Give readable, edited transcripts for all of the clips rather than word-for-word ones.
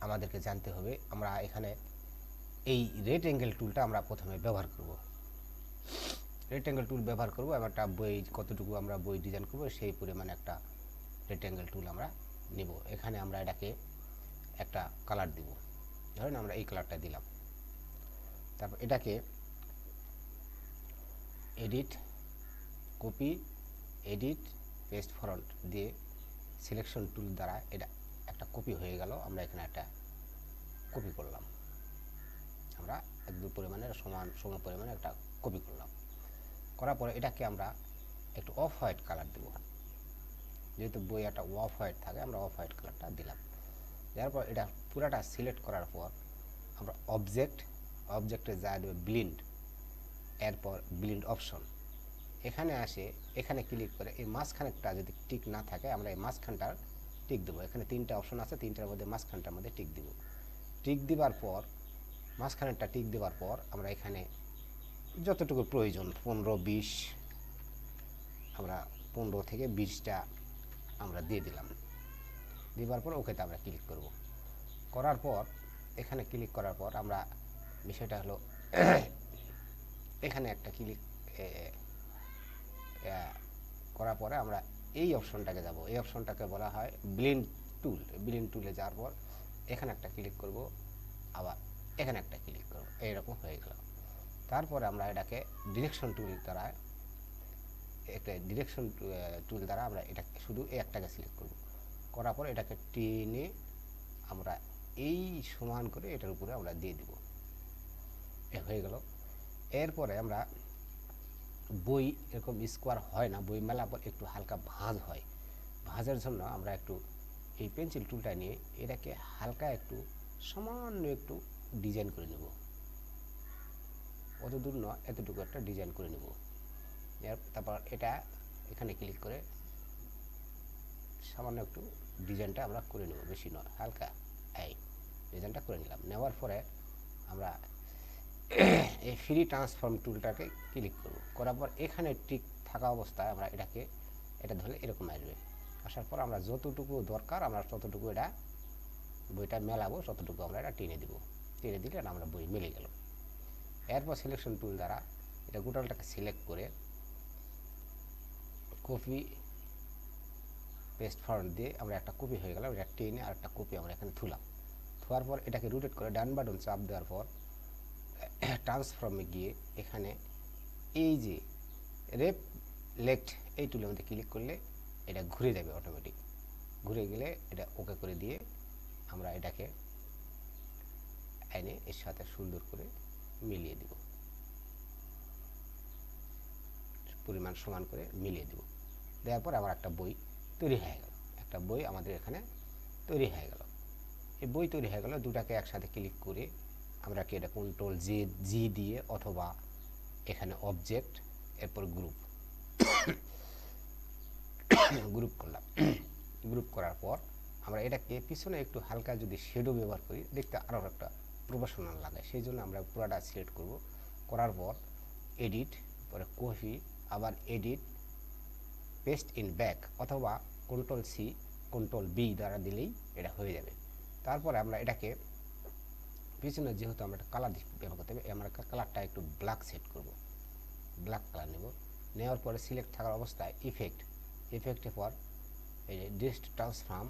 আমাদেরকে জানতে হবে আমরা এখানে এই রেক্ট্যাঙ্গেল টুলটা আমরা প্রথমে ব্যবহার করব। রেক্ট্যাঙ্গেল টুল ব্যবহার করব এবং একটা বই কতটুকু আমরা বই ডিজাইন করব সেই পরিমাণে একটা রেক্ট্যাঙ্গেল টুল আমরা নিব। এখানে আমরা এটাকে একটা কালার দিব, ধরেন আমরা এই কালারটা দিলাম। তারপর এটাকে এডিট, কপি, এডিট, পেস্ট ফরন্ট দিয়ে সিলেকশন টুল দ্বারা এটা একটা কপি হয়ে গেল। আমরা এখানে একটা কপি করলাম, আমরা একদম পরিমাণের সম পরিমাণে একটা কপি করলাম। করার পরে এটাকে আমরা একটু অফ হোয়াইট কালার দেব, যেহেতু বই একটা অফ হোয়াইট থাকে আমরা অফ হোয়াইট কালারটা দিলাম। দেওয়ার পর এটা পুরাটা সিলেক্ট করার পর আমরা অবজেক্টে যা দেবে ব্লিন্ড, এরপর ব্লিন্ড অপশন এখানে আসে, এখানে ক্লিক করে এই মাঝখানেরটা যদি টিক না থাকে আমরা এই মাঝখানটার টিক দেবো। এখানে তিনটা অপশন আছে, তিনটার মধ্যে মাঝখানটার মধ্যে টিক দিব। টিক দেওয়ার পর মাঝখানেরটা টিক দেওয়ার পর আমরা এখানে যতটুকু প্রয়োজন 15-20 আমরা 15 থেকে 20টা আমরা দিয়ে দিলাম। দেওয়ার পর ওকেতে আমরা ক্লিক করব। করার পর এখানে ক্লিক করার পর আমরা বিষয়টা হলো এখানে একটা ক্লিক করার পরে আমরা এই অপশনটাকে যাব। এই অপশনটাকে বলা হয় ব্লেন্ড টুল। ব্লেন্ড টুলে যাওয়ার পর এখানে একটা ক্লিক করব, আবার এখানে একটা ক্লিক করব, এইরকম হয়ে গেল। তারপরে আমরা এটাকে ডিরেকশন টুল দ্বারা আমরা এটা শুধু এই একটাকে সিলেক্ট করব। করার পর এটাকে টেনে আমরা এই সমান করে এটার উপরে আমরা দিয়ে দিব, হয়ে গেল। এরপরে আমরা বই এরকম স্কোয়ার হয় না, বই মেলার পর একটু হালকা ভাঁজ হয়। ভাঁজের জন্য আমরা একটু এই পেন্সিল টুলটা নিয়ে এটাকে হালকা একটু সামান্য একটু ডিজাইন করে নেব, অত দূর নয়, এতটুকু একটা ডিজাইন করে নেব। তারপর এটা এখানে ক্লিক করে সামান্য একটু ডিজাইনটা আমরা করে নেব, বেশি নয়, হালকা এই ডিজাইনটা করে নিলাম। নেওয়ার পরে আমরা এই ফ্রি ট্রান্সফর্ম টুলটাকে ক্লিক করব। করার পর এখানে টিক থাকা অবস্থায় আমরা এটা ধরলে এরকম আসবে। আসার পর আমরা যতটুকু দরকার আমরা ততটুকু বইটা মেলাবো, ততটুকু আমরা এটা টেনে দিব। টেনে দিলে আমরা বই মিলে গেল। এরপর সিলেকশন টুল দ্বারা এটা গোটালটাকে সিলেক্ট করে কপি পেস্ট ফরন্ট দিয়ে আমরা একটা কপি হয়ে গেল। এটা টেনে আর একটা কপি আমরা এখানে থুলাম। থোয়ার পর এটাকে রোটেট করে ডান বাটন চাপ দেওয়ার পর ট্রান্সফর্মে গিয়ে এখানে এই যে লেফট এই টুলের মধ্যে ক্লিক করলে এটা ঘুরে যাবে অটোমেটিক। ঘুরে গেলে এটা ওকে করে দিয়ে আমরা এটাকে এনে এর সাথে সুন্দর করে মিলিয়ে দিব, পরিমাণ সমান করে মিলিয়ে দিব। দেওয়ার পর আমার একটা বই তৈরি হয়ে গেল। একটা বই আমাদের এখানে তৈরি হয়ে গেল। এই বই তৈরি হয়ে গেল। দুটাকে একসাথে ক্লিক করে আমরা কি এটা কন্ট্রোল জি দিয়ে অথবা এখানে অবজেক্ট এরপর গ্রুপ করলাম। গ্রুপ করার পর আমরা এটাকে পিছনে একটু হালকা যদি শেডো ব্যবহার করি দেখতে আরও একটা প্রফেশনাল লাগে, সেই জন্য আমরা পুরোটা সিলেক্ট করব। করার পর এডিট, পরে কপি, আবার এডিট, পেস্ট ইন ব্যাক অথবা কন্ট্রোল সি কন্ট্রোল বি দ্বারা দিলেই এটা হয়ে যাবে। তারপরে আমরা এটাকে পিছনে যেহেতু আমরা একটা কালার ব্যবহার করতে হবে, আমরা কালারটা একটু ব্ল্যাক সেট করব, ব্ল্যাক কালার নেব। নেওয়ার পরে সিলেক্ট থাকার অবস্থায় ইফেক্টের পর এই যে ডিস্ট ট্রান্সফর্ম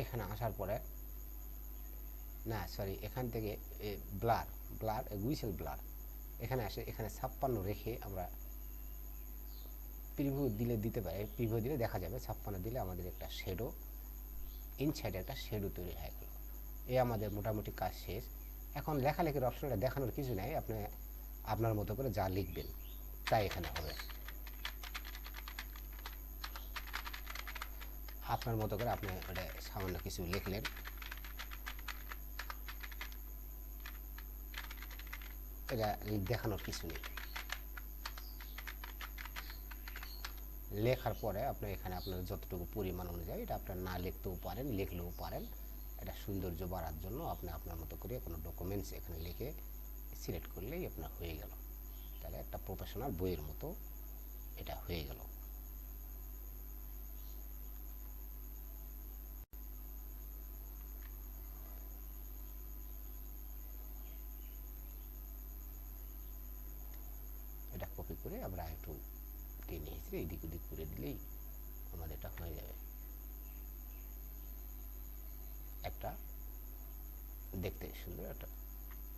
এখানে আসার পরে না সরি এখান থেকে ব্লার গুইসেল ব্লার এখানে আসে। এখানে 56 রেখে আমরা প্রিভিউ দিলে দিতে পারি, প্রিভিউ দিলে দেখা যাবে 56 দিলে আমাদের একটা শেডো ইনসাইডে একটা শেডো তৈরি হয়ে গেল। এই আমাদের মোটামুটি কাজ শেষ। এখন লেখালেখির অপশনটা দেখানোর কিছু নাই, আপনি আপনার মতো করে যা লিখবেন তাই এখানে হবে। আপনার মতো করে আপনি ওটা সামান্য কিছু লিখলেন, এটা দেখানোর কিছু নেই। লেখার পরে আপনি এখানে আপনার যতটুকু পরিমাণ অনুযায়ী এটা আপনার না লিখতেও পারেন, লিখলেও পারেন। এটা সৌন্দর্য বাড়ার জন্য আপনি আপনার মতো করে কোনো ডকুমেন্টস এখানে লিখে সিলেক্ট করলেই আপনার হয়ে গেল। তাহলে একটা প্রফেশনাল বইয়ের মতো এটা হয়ে গেল। করে আমরা একটু টেনে হিঁচড়ে এদিক ওদিক করে দিলেই আমাদের এটা হয়ে যাবে, একটা দেখতে সুন্দর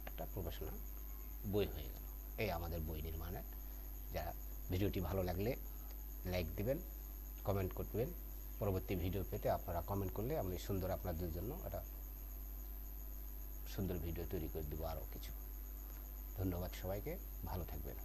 একটা প্রফেশনাল বই হয়ে গেল। এই আমাদের বই নির্মাণের। যারা ভিডিওটি ভালো লাগলে লাইক দিবেন, কমেন্ট করবেন। পরবর্তী ভিডিও পেতে আপনারা কমেন্ট করলে আমি সুন্দর আপনাদের জন্য একটা সুন্দর ভিডিও তৈরি করে দেবো আরও কিছু। ধন্যবাদ সবাইকে, ভালো থাকবেন।